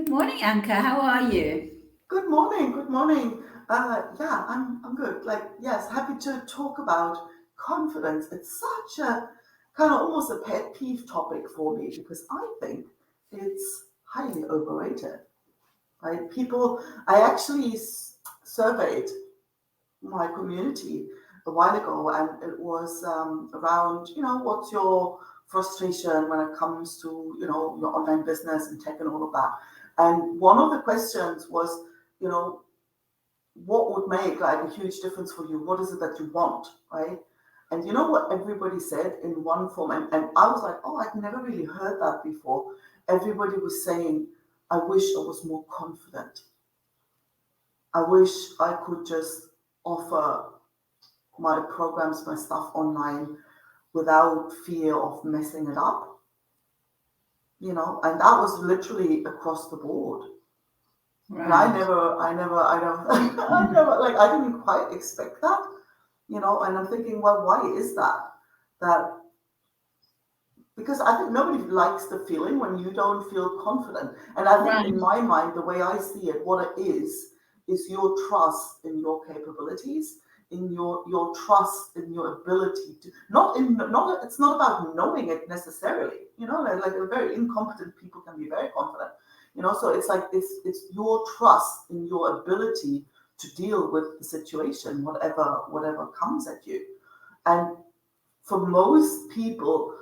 Good morning, Anke. How are you? Good morning. Good morning. Yeah, I'm good. Yes, happy to talk about confidence. It's such a kind of almost a pet peeve topic for me because I think it's highly overrated. Right? I actually surveyed my community a while ago, and it was around, what's your frustration when it comes to, your online business and tech and all of that. And one of the questions was, you know, what would make like a huge difference for you? What is it that you want, right? And you know what everybody said in one form, and I was like, oh, I'd never really heard that before. Everybody was saying, I wish I was more confident. I wish I could just offer my programs, my stuff online without fear of messing it up, and that was literally across the board. And Right. I never, I never, like, I didn't quite expect that, and I'm thinking, well, why is that? That, because I think nobody likes the feeling when you don't feel confident. And I think in Right. my mind, the way I see it, what it is your trust in your capabilities, in your trust in your ability to not it's not about knowing it necessarily, like very incompetent people can be very confident, so it's like it's your trust in your ability to deal with the situation, whatever comes at you. And for most people,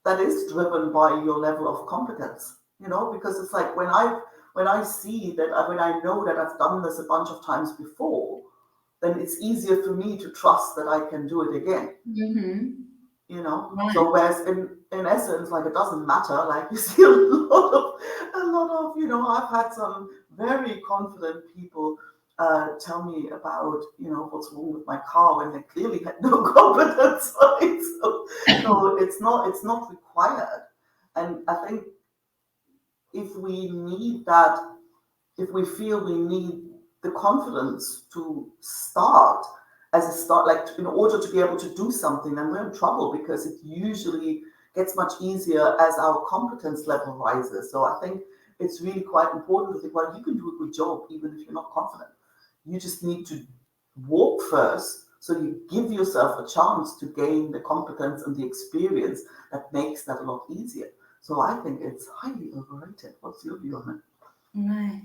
that is driven by your level of competence, because it's like when I see that, when I know that I've done this a bunch of times before, then it's easier for me to trust that I can do it again. Mm-hmm. So Right. whereas in essence, like, it doesn't matter. Like, you see a lot of I've had some very confident people tell me about what's wrong with my car when they clearly had no competence, right? So it's not required. And I think if we need that, if we feel we need the confidence to start, as a start, like, in order to be able to do something, then we're in trouble, because it usually gets much easier as our competence level rises. So I think it's really quite important to think, well, you can do a good job even if you're not confident. You just need to walk first, so you give yourself a chance to gain the competence and the experience that makes that a lot easier. So I think it's highly overrated. What's your view on Right.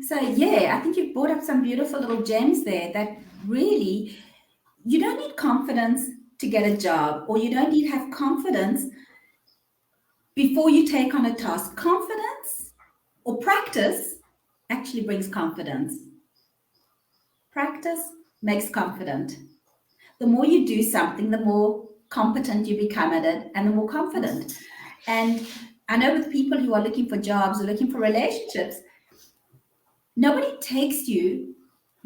So, yeah, I think you've brought up some beautiful little gems there that really, you don't need confidence to get a job, or you don't need to have confidence before you take on a task. Confidence or practice actually brings confidence. Practice makes confident. The more you do something, the more competent you become at it and the more confident. And I know with people who are looking for jobs or looking for relationships, nobody takes you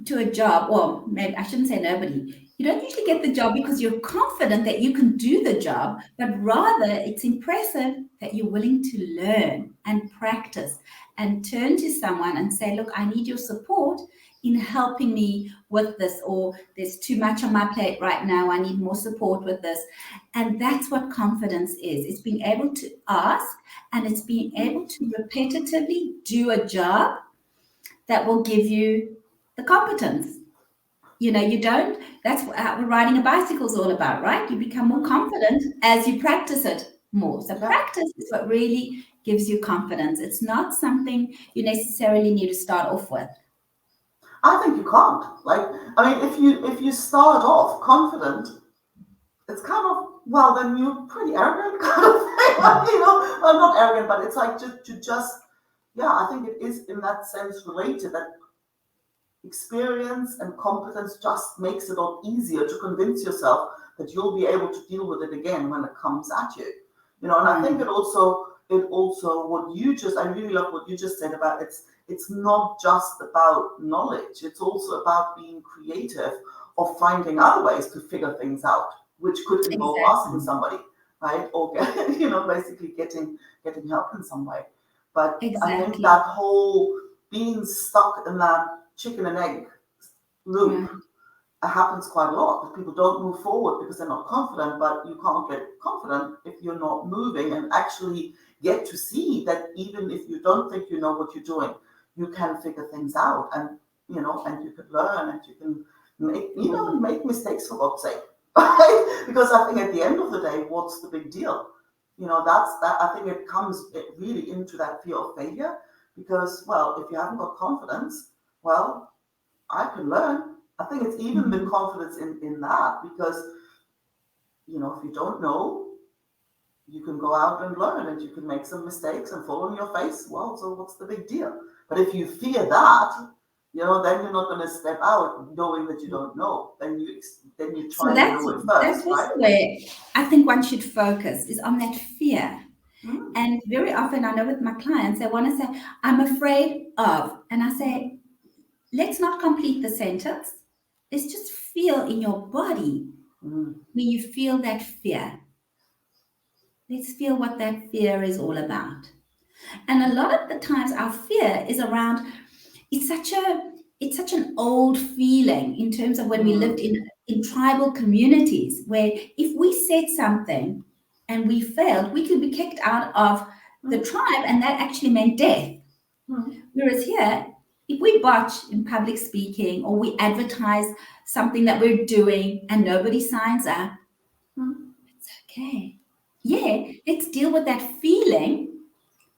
to a job, or maybe I shouldn't say nobody. You don't usually get the job because you're confident that you can do the job, but rather it's impressive that you're willing to learn and practice and turn to someone and say, look, I need your support in helping me with this, or there's too much on my plate right now. I need more support with this. And that's what confidence is. It's being able to ask, and it's being able to repetitively do a job that will give you the competence. You don't, that's what riding a bicycle is all about, right? You become more it? confident as you practice it more. So Yeah. practice is what really gives you confidence. It's not something you necessarily need to start off with. I think you can't. Like, I mean, if you start off confident, it's kind of, well, then you're pretty arrogant, kind of thing. Like, well, not arrogant, but it's like just yeah. I think it is in that sense related, that experience and competence just makes it a lot easier to convince yourself that you'll be able to deal with it again when it comes at you. And I think Right. it also what you just I really love what you just said about, it's not just about knowledge, it's also about being creative, or finding other ways to figure things out, which could involve asking Exactly. somebody, right? Or basically getting help in some way. But I think Exactly. that whole being stuck in that chicken and egg loop Right. happens quite a lot. People don't move forward because they're not confident, but you can't get confident if you're not moving and actually get to see that even if you don't think you know what you're doing, you can figure things out, and and you can learn, and you can make mistakes, for God's sake. Right? Because I think at the end of the day, what's the big deal? That's that. I think it comes really into that fear of failure, because, well, if you haven't got confidence, well, I can learn. I think it's even the confidence in that, because if you don't know, you can go out and learn, and you can make some mistakes and fall on your face. Well, so what's the big deal? But if you fear that, then you're not going to step out knowing that you don't know. Then you So try and know it that's first, also right? where I think one should focus is on that fear. Mm. And very often, I know with my clients, they want to say, I'm afraid of. And I say, let's not complete the sentence. Let's just feel in your body when you feel that fear. Let's feel what that fear is all about. And a lot of the times, our fear is around, it's such an old feeling in terms of when we lived in tribal communities, where if we said something and we failed, we could be kicked out of the tribe, and that actually meant death. Whereas here, if we botch in public speaking, or we advertise something that we're doing and nobody signs up, it's okay. Yeah, let's deal with that feeling,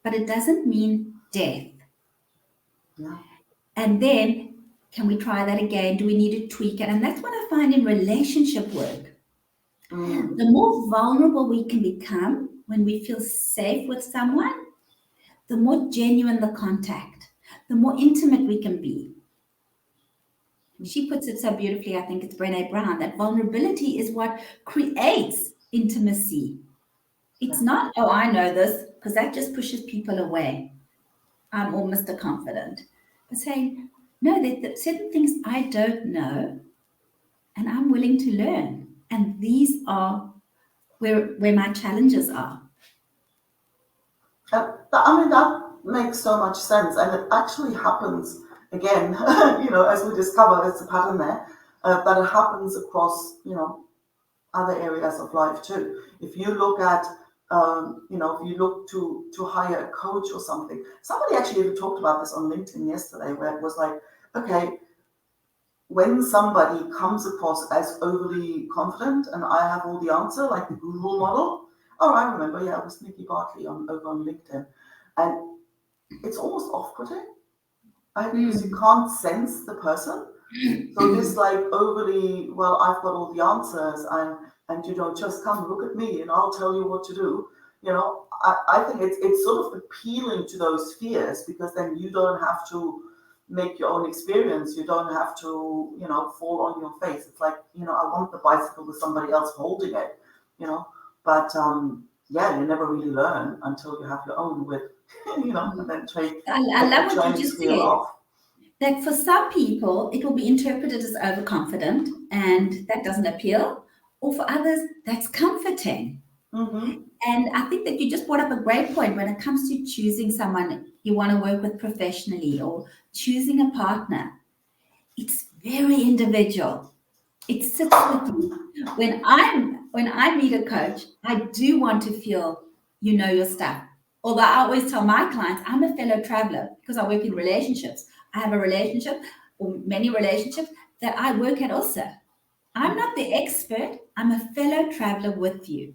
but it doesn't mean death. Yeah. And then, can we try that again? Do we need to tweak it? And that's what I find in relationship work. The more vulnerable we can become when we feel safe with someone, the more genuine the contact, the more intimate we can be. She puts it so beautifully, I think it's Brené Brown, that vulnerability is what creates intimacy. It's not, oh, I know this, because that just pushes people away. I'm all Mr. Confident. But saying, no, there's certain things I don't know, and I'm willing to learn. And these are where my challenges are. That makes so much sense, and it actually happens again. As we discover, there's a pattern there, that it happens across other areas of life too. If you look at if you look to hire a coach or something, somebody actually even talked about this on LinkedIn yesterday, where it was like, okay, when somebody comes across as overly confident and I have all the answer, like the Google model. Oh, I remember, yeah, it was Nikki Bartley over on LinkedIn. And it's almost off-putting, right? Because you can't sense the person. So this like overly, well, I've got all the answers, and just come look at me and I'll tell you what to do. I think it's sort of appealing to those fears, because then you don't have to make your own experience. You don't have to, fall on your face. It's like, I want the bicycle with somebody else holding it, but you never really learn until you have your own with, and then I love the what you training just wheel said. off. That for some people, it will be interpreted as overconfident, and that doesn't appeal. Or for others, that's comforting. And I think that you just brought up a great point when it comes to choosing someone you want to work with professionally, or choosing a partner. It's very individual. It sits with you. When I meet a coach, I do want to feel you know your stuff. Although I always tell my clients, I'm a fellow traveler, because I work in relationships. I have a relationship, or many relationships, that I work at also. I'm not the expert. I'm a fellow traveler with you.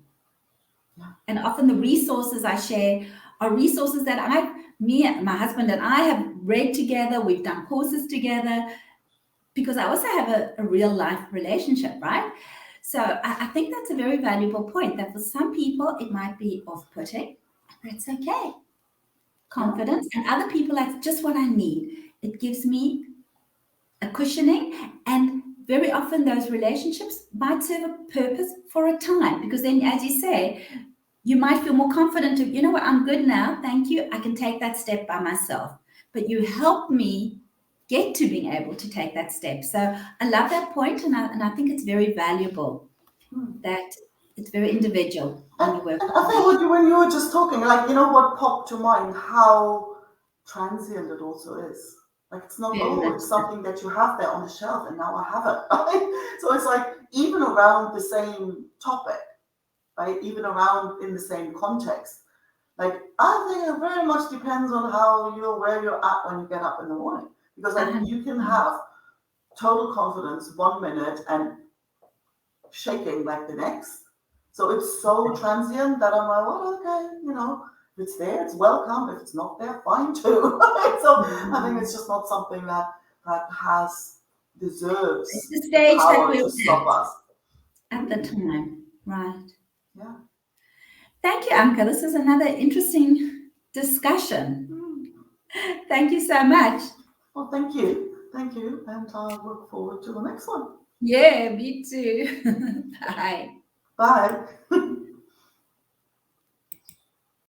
And often the resources I share are resources that my husband and I have read together. We've done courses together, because I also have a real life relationship, right? So I think that's a very valuable point, that for some people it might be off-putting, but it's okay. Confidence, and other people, that's just what I need. It gives me a cushioning, and very often those relationships might serve a purpose for a time, because then, as you say, you might feel more confident to, you know what, I'm good now, thank you, I can take that step by myself. But you help me get to being able to take that step. So I love that point, and I think it's very valuable that it's very individual when you work. And I think when you were just talking, like, what popped to mind, how transient it also is. Like, it's not, it's something that you have there on the shelf and now I have it. So it's like, even around the same topic, right? Even around in the same context. Like, I think it very much depends on where you're at when you get up in the morning. Because like you can have total confidence 1 minute and shaking like the next. So it's so transient that I'm like, well, okay, if it's there, it's welcome. If it's not there, fine too. So I think it's just not something that has It's deserves the the stage that power we're to stop us. at the time. Right. Yeah. Thank you, Anka. This is another interesting discussion. Thank you so much. Well, thank you. Thank you. And I'll look forward to the next one. Yeah, me too. Bye. Bye.